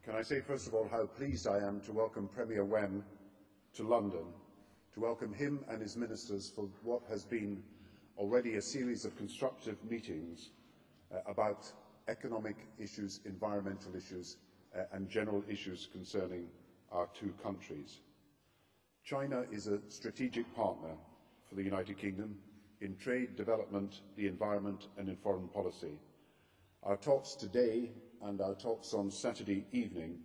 Can I say, first of all, how pleased I am to welcome Premier Wen to London, to welcome him and his ministers for what has been already a series of constructive meetings about economic issues, environmental issues, and general issues concerning our two countries. China is a strategic partner for the United Kingdom in trade, development, the environment, and in foreign policy. Our talks today and our talks on Saturday evening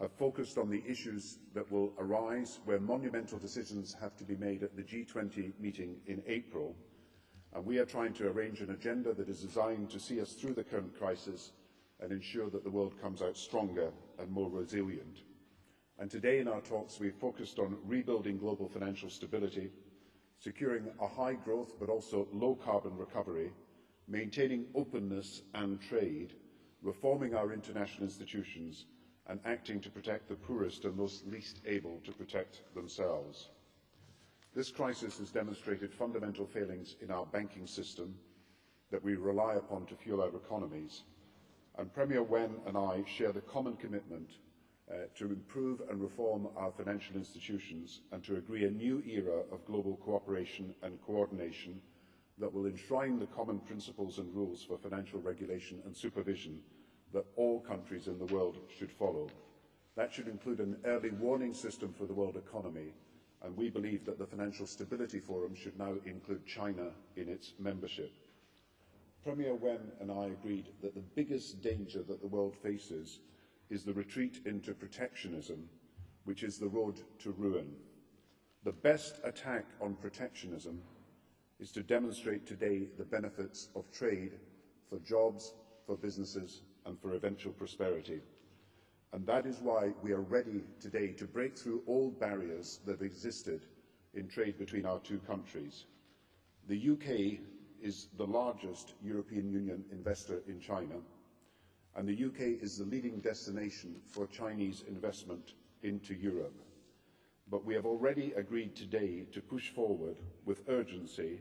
have focused on the issues that will arise where monumental decisions have to be made at the G20 meeting in April, and we are trying to arrange an agenda that is designed to see us through the current crisis and ensure that the world comes out stronger and more resilient. And today in our talks we focused on rebuilding global financial stability, securing a high growth but also low carbon recovery, maintaining openness and trade, reforming our international institutions, and acting to protect the poorest and those least able to protect themselves. This crisis has demonstrated fundamental failings in our banking system that we rely upon to fuel our economies, and Premier Wen and I share the common commitment to improve and reform our financial institutions and to agree a new era of global cooperation and coordination that will enshrine the common principles and rules for financial regulation and supervision that all countries in the world should follow. That should include an early warning system for the world economy, and we believe that the Financial Stability Forum should now include China in its membership. Premier Wen and I agreed that the biggest danger that the world faces is the retreat into protectionism, which is the road to ruin. The best attack on protectionism is to demonstrate today the benefits of trade for jobs, for businesses, and for eventual prosperity. And that is why we are ready today to break through old barriers that have existed in trade between our two countries. The UK is the largest European Union investor in China, and the UK is the leading destination for Chinese investment into Europe. But we have already agreed today to push forward with urgency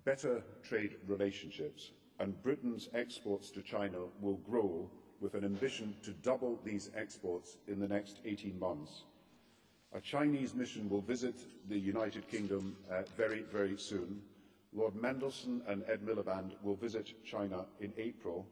better trade relationships, and Britain's exports to China will grow with an ambition to double these exports in the next 18 months. A Chinese mission will visit the United Kingdom very, very soon. Lord Mandelson and Ed Miliband will visit China in April.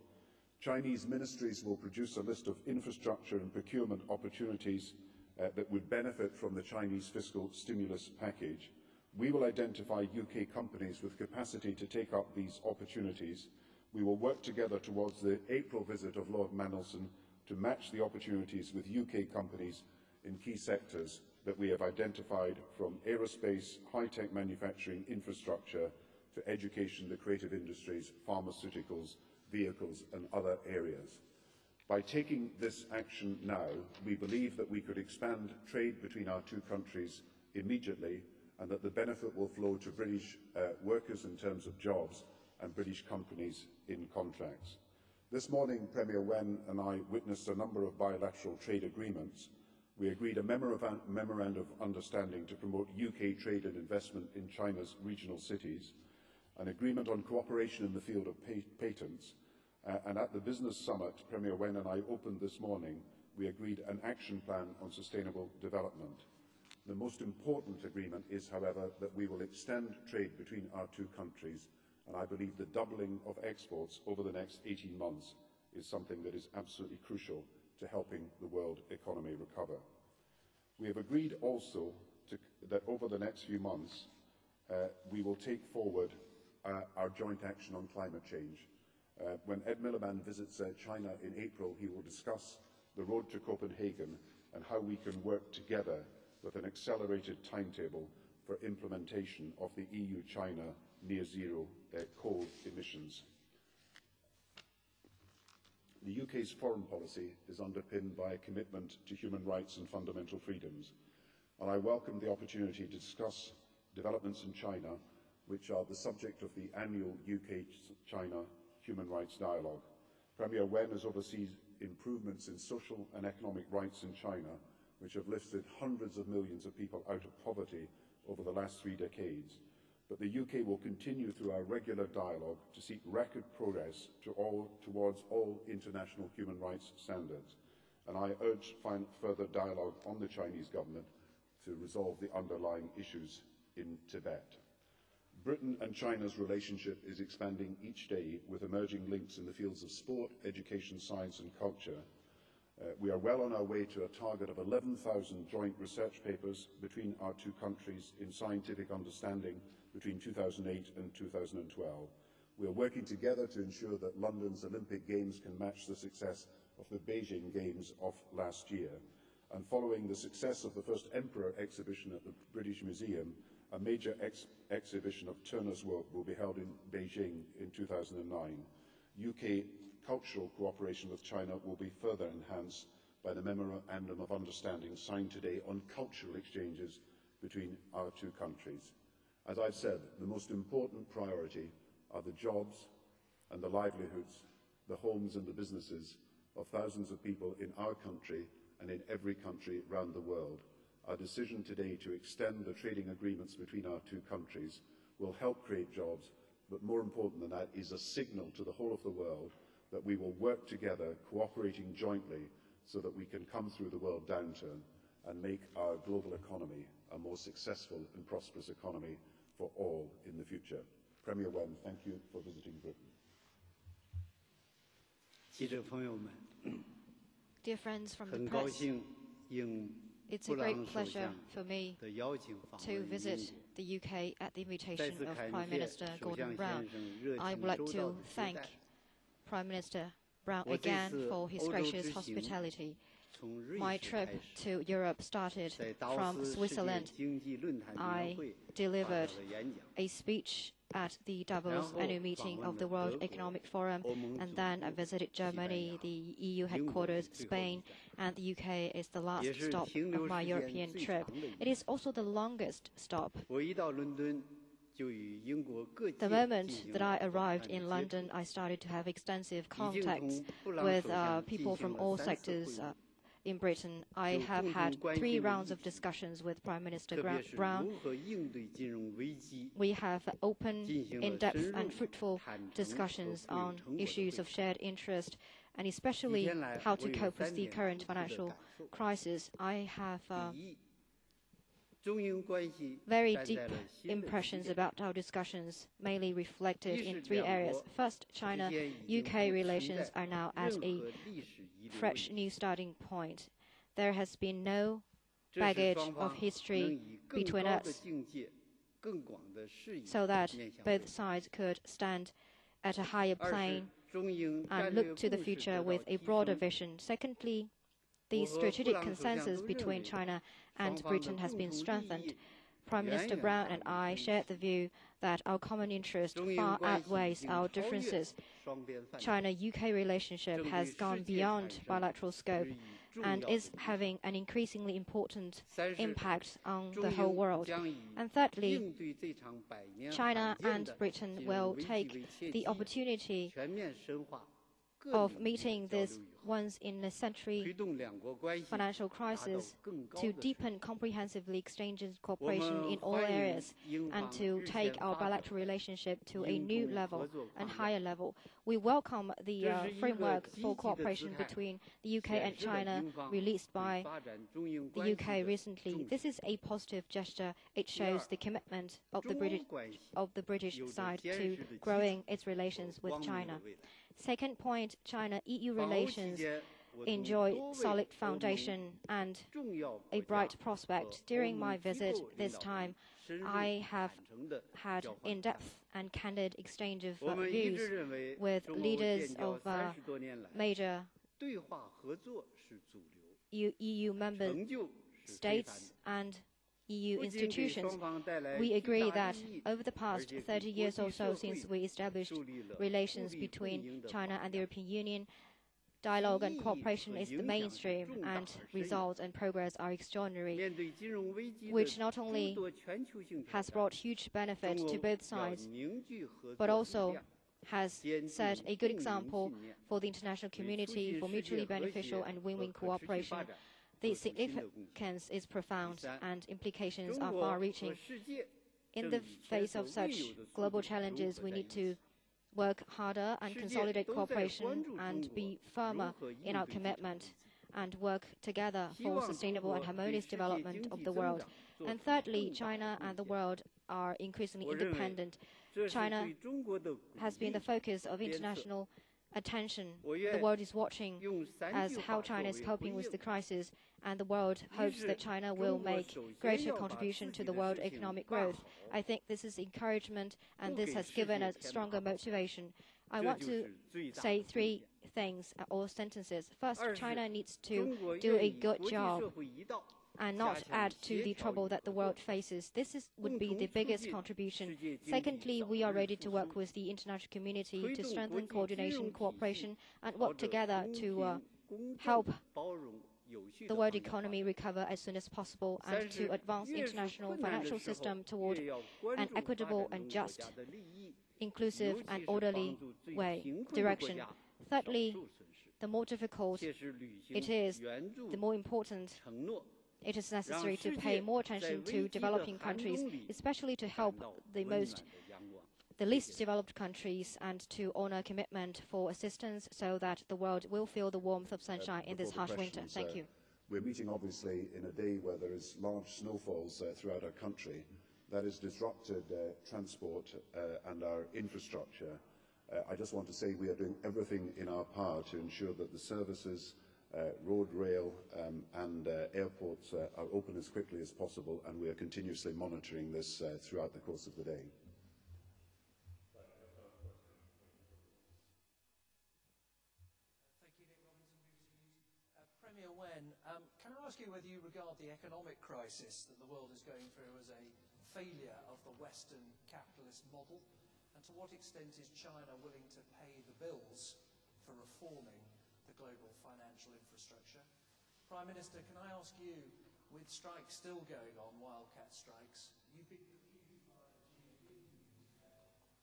Chinese ministries will produce a list of infrastructure and procurement opportunities that would benefit from the Chinese fiscal stimulus package. We will identify UK companies with capacity to take up these opportunities. We will work together towards the April visit of Lord Mandelson to match the opportunities with UK companies in key sectors that we have identified, from aerospace, high-tech manufacturing, infrastructure, to education, the creative industries, pharmaceuticals, vehicles and other areas. By taking this action now, we believe that we could expand trade between our two countries immediately, and that the benefit will flow to British workers in terms of jobs and British companies in contracts. This morning, Premier Wen and I witnessed a number of bilateral trade agreements. We agreed a memorandum of understanding to promote UK trade and investment in China's regional cities, an agreement on cooperation in the field of patents, and at the Business Summit Premier Wen and I opened this morning, we agreed an action plan on sustainable development. The most important agreement is, however, that we will extend trade between our two countries, and I believe the doubling of exports over the next 18 months is something that is absolutely crucial to helping the world economy recover. We have agreed also that over the next few months we will take forward our joint action on climate change. When Ed Miliband visits China in April, he will discuss the road to Copenhagen and how we can work together with an accelerated timetable for implementation of the EU-China near-zero coal emissions. The UK's foreign policy is underpinned by a commitment to human rights and fundamental freedoms, and I welcome the opportunity to discuss developments in China, which are the subject of the annual UK-China Human Rights Dialogue. Premier Wen has overseen improvements in social and economic rights in China, which have lifted hundreds of millions of people out of poverty over the last 3 decades. But the UK will continue through our regular dialogue to seek record progress towards all international human rights standards. and I urge further dialogue on the Chinese government to resolve the underlying issues in Tibet. Britain and China's relationship is expanding each day with emerging links in the fields of sport, education, science and culture. We are well on our way to a target of 11,000 joint research papers between our two countries in scientific understanding between 2008 and 2012. We are working together to ensure that London's Olympic Games can match the success of the Beijing Games of last year. And following the success of the first Emperor exhibition at the British Museum, a major exhibition of Turner's work will be held in Beijing in 2009. UK cultural cooperation with China will be further enhanced by the Memorandum of Understanding signed today on cultural exchanges between our two countries. As I've said, the most important priority are the jobs and the livelihoods, the homes and the businesses of thousands of people in our country and in every country around the world. Our decision today to extend the trading agreements between our two countries will help create jobs, but more important than that is a signal to the whole of the world that we will work together, cooperating jointly, so that we can come through the world downturn and make our global economy a more successful and prosperous economy for all in the future. Premier Wen, thank you for visiting Britain. Dear friends from the press, it's a great pleasure for me to visit the UK at the invitation of Prime Minister Gordon Brown. I would like to thank Prime Minister Brown again for his gracious hospitality. My trip to Europe started from Switzerland. I delivered a speech at the Davos annual meeting of the World Economic Forum, and then I visited Germany, the EU headquarters, Spain, and the UK is the last stop of my European trip. It is also the longest stop. The moment that I arrived in London, I started to have extensive contacts with people from all sectors in Britain. I have had 3 rounds of discussions with Prime Minister Brown. We have open, in-depth and fruitful discussions on issues of shared interest, and especially how to cope with the current financial crisis. I have very deep impressions about our discussions, mainly reflected in 3 areas. First, China-UK relations are now at a fresh new starting point. There has been no baggage of history between us, so that both sides could stand at a higher plane and look to the future with a broader vision. Secondly, the strategic consensus between China and Britain has been strengthened. Prime Minister Brown and I shared the view that our common interest far outweighs our differences. China-UK relationship has gone beyond bilateral scope and is having an increasingly important impact on the whole world. And thirdly, China and Britain will take the opportunity of meeting this once-in-a-century financial crisis to deepen comprehensively exchanges and cooperation in all areas and to take our bilateral relationship to a new level and higher level. We welcome the framework for cooperation between the UK and China released by the UK recently. This is a positive gesture. It shows the commitment of the British side to growing its relations with China. Second point, China-EU relations enjoy solid foundation and a bright prospect. During my visit this time, I have had in-depth and candid exchange of views with leaders of major EU member states and EU institutions. We agree that over the past 30 years or so since we established relations between China and the European Union, dialogue and cooperation is the mainstream, and results and progress are extraordinary, which not only has brought huge benefit to both sides, but also has set a good example for the international community for mutually beneficial and win-win cooperation. The significance is profound and implications are far-reaching. In the face of such global challenges, we need to work harder and consolidate cooperation and be firmer in our commitment. and work together for sustainable and harmonious development of the world. And thirdly, China and the world are increasingly independent. China has been the focus of international attention. The world is watching as how China is coping with the crisis, and the world hopes that China will make greater contribution to the world economic growth. I think this is encouragement, and this has given us stronger motivation. I want to say three things or sentences. First, China needs to do a good job and not add to the trouble that the world faces. This would be the biggest contribution. Secondly, we are ready to work with the international community to strengthen coordination, cooperation, and work together to help the world economy recover as soon as possible and to advance the international financial system toward an equitable and just, inclusive and orderly direction. Thirdly, the more difficult it is, the more important it is necessary to pay more attention to developing countries, especially to help the least developed countries, and to honor commitment for assistance so that the world will feel the warmth of sunshine in this harsh winter. Thank you. We're meeting obviously in a day where there is large snowfalls throughout our country. That has disrupted transport and our infrastructure. I just want to say we are doing everything in our power to ensure that the services, road, rail and airports are open as quickly as possible, and we are continuously monitoring this throughout the course of the day. Premier Wen, can I ask you whether you regard the economic crisis that the world is going through as a failure of the Western capitalist model, and to what extent is China willing to pay the bills for reforming the global financial infrastructure? Prime Minister, can I ask you, with strikes still going on, wildcat strikes, you've been accused by the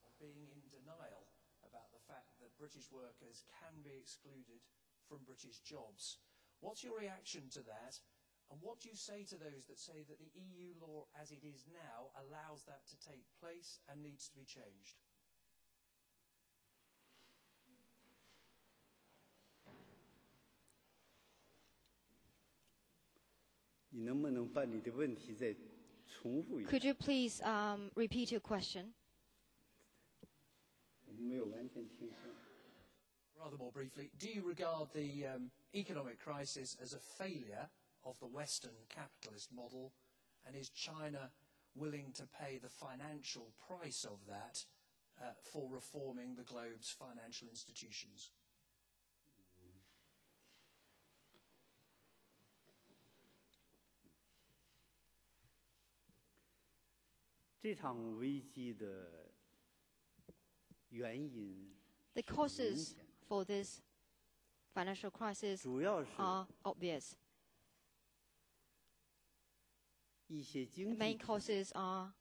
of being in denial about the fact that British workers can be excluded from British jobs. What's your reaction to that? And what do you say to those that say that the EU law as it is now allows that to take place and needs to be changed? Could you please repeat your question? Rather more briefly, do you regard the economic crisis as a failure of the Western capitalist model, and is China willing to pay the financial price of that for reforming the globe's financial institutions? The causes for this financial crisis are obvious. The main causes are,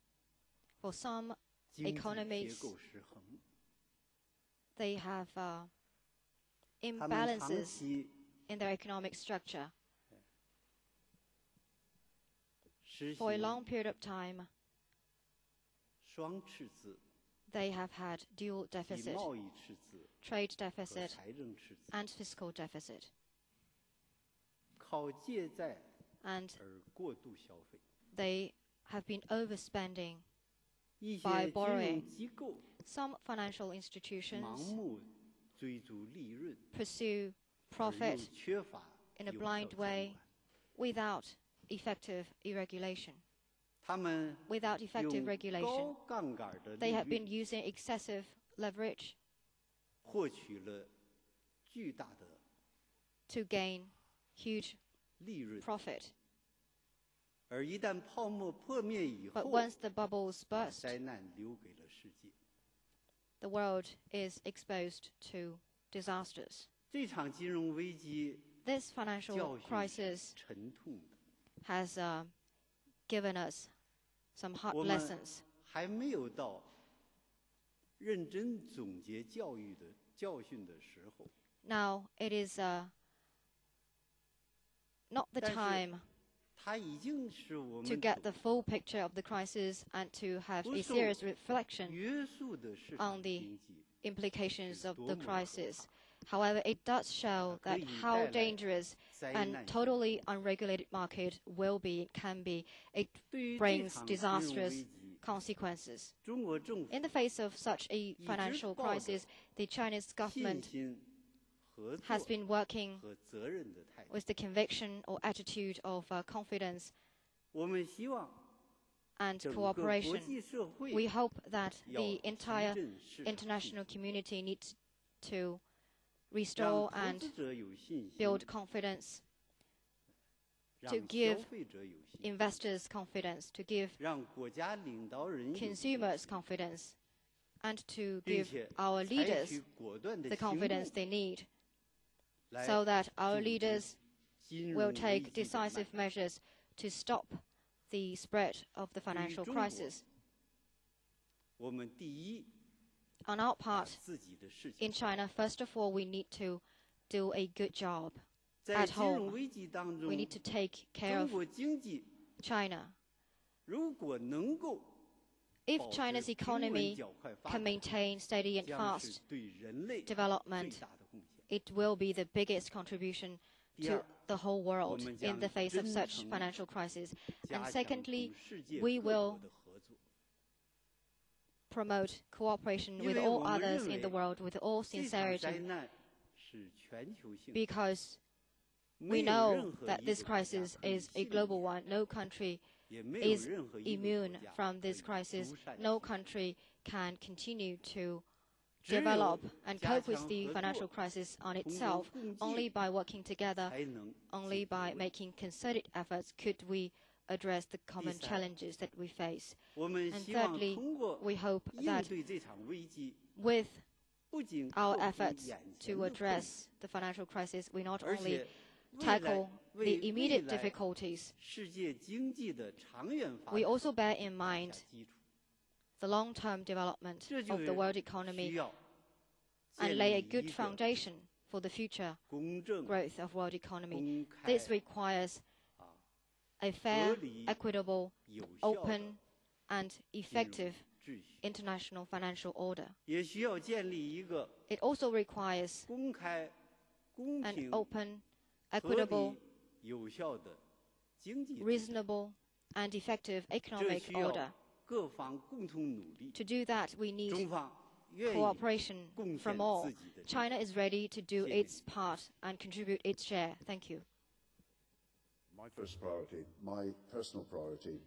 for some economies, they have imbalances in their economic structure. For a long period of time, they have had dual deficit, trade deficit, and fiscal deficit. And they have been overspending by borrowing. Some financial institutions pursue profit in a blind way without effective regulation. Without effective regulation, they have been using excessive leverage to gain huge profit. But once the bubbles burst, the world is exposed to disasters. This financial crisis has given us some hard lessons. Now it is not the time to get the full picture of the crisis and to have a serious reflection on the implications of the crisis. However, it does show that how dangerous and totally unregulated market can be. It brings disastrous consequences. In the face of such a financial crisis, the Chinese government has been working with the conviction or attitude of confidence and cooperation. We hope that the entire international community needs to restore and build confidence, to give investors confidence, to give consumers confidence, and to give our leaders the confidence they need, so that our leaders will take decisive measures to stop the spread of the financial crisis. On our part, in China, first of all, we need to do a good job at home. We need to take care of China. If China's economy can maintain steady and fast development, it will be the biggest contribution to the whole world in the face of such financial crisis. And secondly, we will promote cooperation with all others in the world with all sincerity, because we know that this crisis is a global one. No country is immune from this crisis. No country can continue to develop and cope with the financial crisis on itself. Only by working together, only by making concerted efforts could we address the common challenges that we face. And thirdly, we hope that with our efforts to address the financial crisis, we not only tackle the immediate difficulties, we also bear in mind the long-term development of the world economy and lay a good foundation for the future growth of world economy. This requires a fair, equitable, open, and effective international financial order. It also requires an open, equitable, reasonable, and effective economic order. To do that, we need cooperation from all. China is ready to do its part and contribute its share. Thank you. My first priority, my personal priority,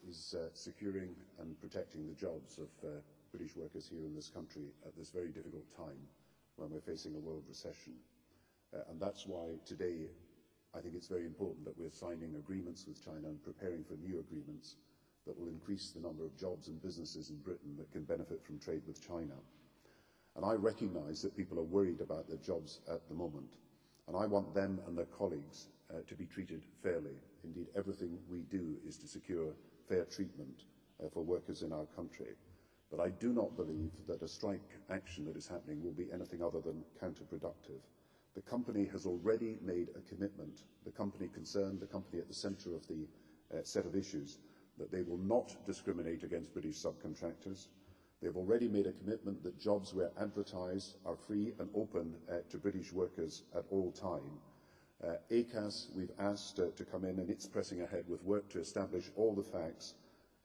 is securing and protecting the jobs of British workers here in this country at this very difficult time when we're facing a world recession. And that's why today I think it's very important that we're signing agreements with China and preparing for new agreements that will increase the number of jobs and businesses in Britain that can benefit from trade with China. And I recognise that people are worried about their jobs at the moment, and I want them and their colleagues to be treated fairly. Indeed, everything we do is to secure fair treatment for workers in our country. But I do not believe that a strike action that is happening will be anything other than counterproductive. The company has already made a commitment, the company concerned, the company at the centre of the set of issues, that they will not discriminate against British subcontractors. They've already made a commitment that jobs where advertised are free and open to British workers at all time. ACAS, we've asked to come in, and it's pressing ahead with work to establish all the facts,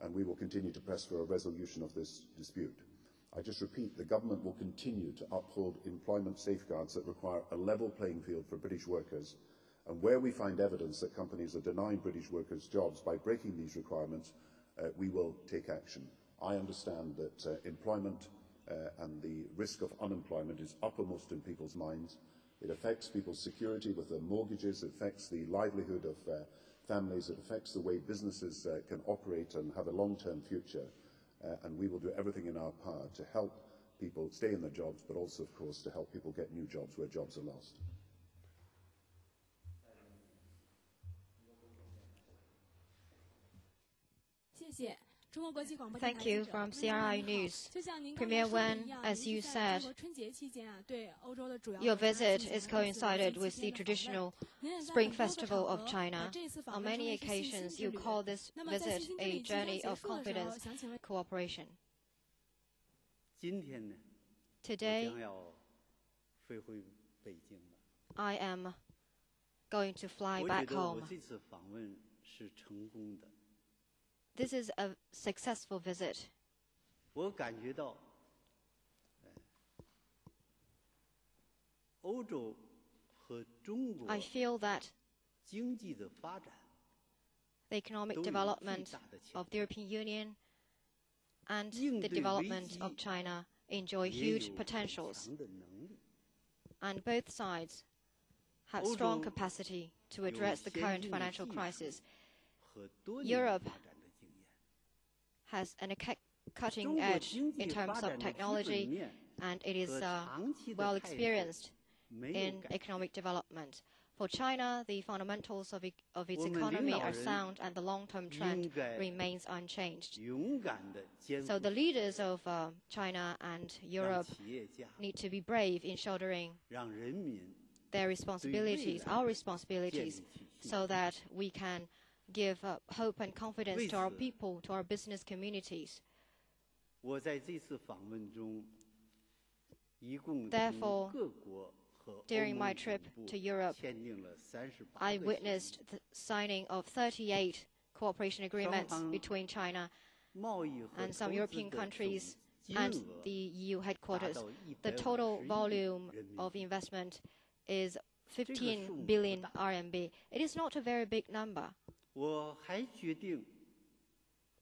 and we will continue to press for a resolution of this dispute. I just repeat, the government will continue to uphold employment safeguards that require a level playing field for British workers, and where we find evidence that companies are denying British workers jobs by breaking these requirements, we will take action. I understand that employment and the risk of unemployment is uppermost in people's minds. It affects people's security with their mortgages, it affects the livelihood of families, it affects the way businesses can operate and have a long-term future. And we will do everything in our power to help people stay in their jobs, but also, of course, to help people get new jobs where jobs are lost. Thank you from CRI News. Premier Wen, as you said, your visit is coincided with the traditional Spring Festival of China. On many occasions, you call this visit a journey of confidence and cooperation. Today, I am going to fly back home. This is a successful visit. I feel that the economic development of the European Union and the development of China enjoy huge potentials, and both sides have strong capacity to address the current financial crisis. Europe has a cutting edge in terms of technology, and it is well experienced in economic development. For China, the fundamentals of its economy are sound, and the long-term trend remains unchanged. So the leaders of China and Europe need to be brave in shouldering their responsibilities, our responsibilities, so that we can give hope and confidence to our people, to our business communities. Therefore, during my trip to Europe, I witnessed the signing of 38 cooperation agreements between China and some European countries and the EU headquarters. The total volume of investment is 15 billion RMB. It is not a very big number,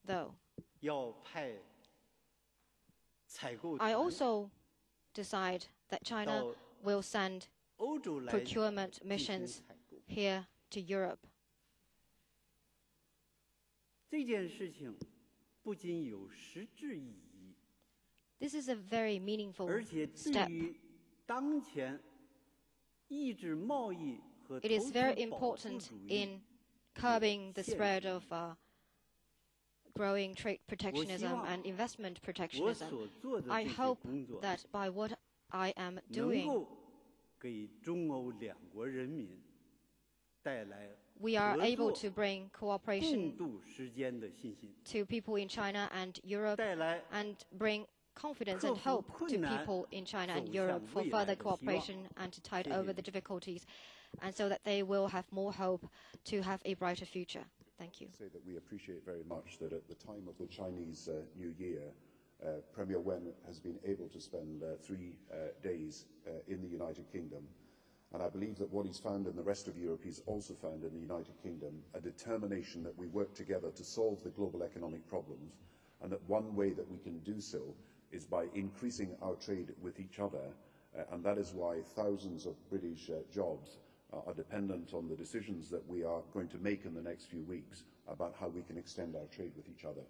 though. I also decide that China will send procurement missions here to Europe. This is a very meaningful step. It is very important in curbing the spread of growing trade protectionism and investment protectionism. I hope that by what I am doing, we are able to bring cooperation to people in China and Europe and bring confidence and hope to people in China and Europe for further cooperation and to tide over the difficulties, and so that they will have more hope to have a brighter future. Thank you. Say that we appreciate very much that at the time of the Chinese New Year, Premier Wen has been able to spend 3 days in the United Kingdom. And I believe that what he's found in the rest of Europe, he's also found in the United Kingdom, a determination that we work together to solve the global economic problems, and that one way that we can do so is by increasing our trade with each other, and that is why thousands of British jobs are dependent on the decisions that we are going to make in the next few weeks about how we can extend our trade with each other.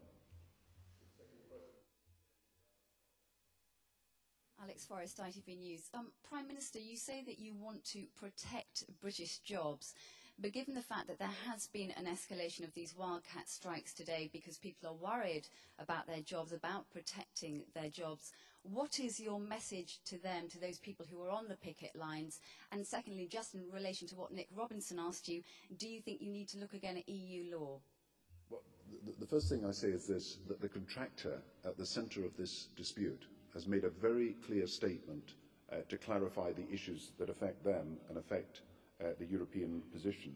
Alex Forrest, ITV News. Prime Minister, you say that you want to protect British jobs, but given the fact that there has been an escalation of these wildcat strikes today because people are worried about their jobs, about protecting their jobs, what is your message to them, to those people who are on the picket lines? And secondly, just in relation to what Nick Robinson asked you, do you think you need to look again at EU law? Well, the first thing I say is this, that the contractor at the centre of this dispute has made a very clear statement to clarify the issues that affect them and affect the European position.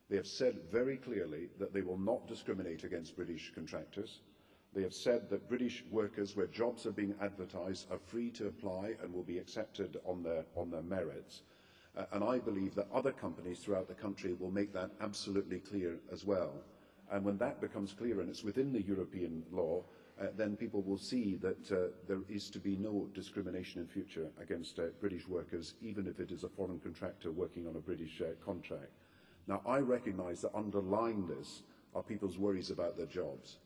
They have said very clearly that they will not discriminate against British contractors. They have said that British workers where jobs are being advertised are free to apply and will be accepted on their merits. And I believe that other companies throughout the country will make that absolutely clear as well. And when that becomes clear and it's within the European law, then people will see that there is to be no discrimination in future against British workers, even if it is a foreign contractor working on a British contract. Now, I recognise that underlying this are people's worries about their jobs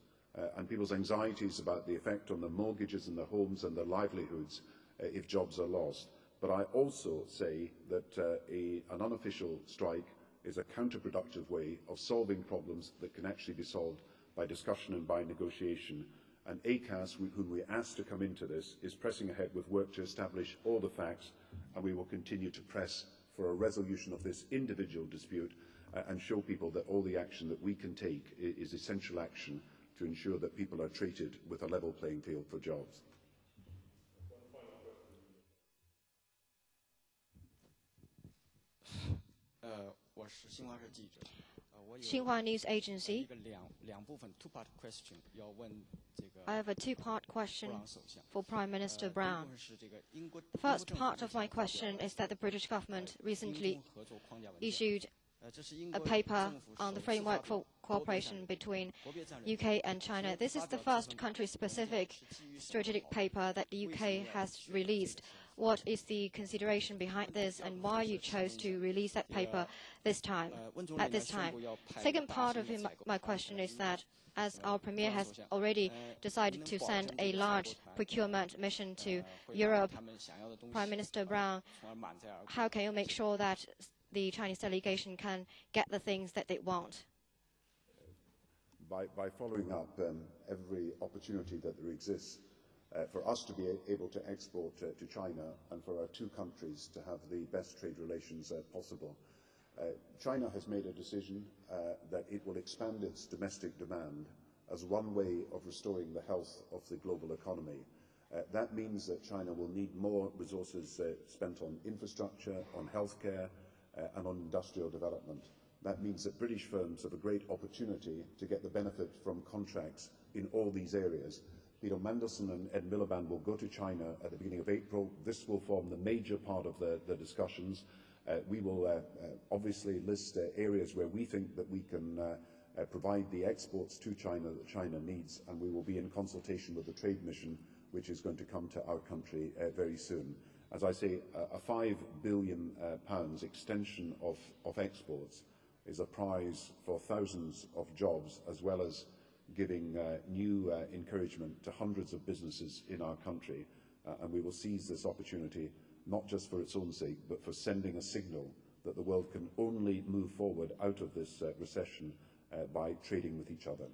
and people's anxieties about the effect on their mortgages and their homes and their livelihoods if jobs are lost. But I also say that an unofficial strike is a counterproductive way of solving problems that can actually be solved by discussion and by negotiation. And ACAS, whom we asked to come into this, is pressing ahead with work to establish all the facts, and we will continue to press for a resolution of this individual dispute and show people that all the action that we can take is essential action to ensure that people are treated with a level playing field for jobs. Xinhua News Agency. I have a two-part question for Prime Minister Brown. The first part of my question is that the British government recently issued a paper on the framework for cooperation between UK and China. This is the first country-specific strategic paper that the UK has released. What is the consideration behind this, and why you chose to release that paper at this time? Second part of my question is that, as our Premier has already decided to send a large procurement mission to Europe, Prime Minister Brown, how can you make sure that the Chinese delegation can get the things that they want? By following up every opportunity that there exists for us to be able to export to China and for our two countries to have the best trade relations possible. China has made a decision that it will expand its domestic demand as one way of restoring the health of the global economy. That means that China will need more resources spent on infrastructure, on healthcare, and on industrial development. That means that British firms have a great opportunity to get the benefit from contracts in all these areas. Peter Mandelson and Ed Miliband will go to China at the beginning of April. This will form the major part of the discussions. We will obviously list areas where we think that we can provide the exports to China that China needs, and we will be in consultation with the trade mission, which is going to come to our country very soon. As I say, a £5 billion extension of exports is a prize for thousands of jobs, as well as giving new encouragement to hundreds of businesses in our country. And we will seize this opportunity, not just for its own sake, but for sending a signal that the world can only move forward out of this recession by trading with each other.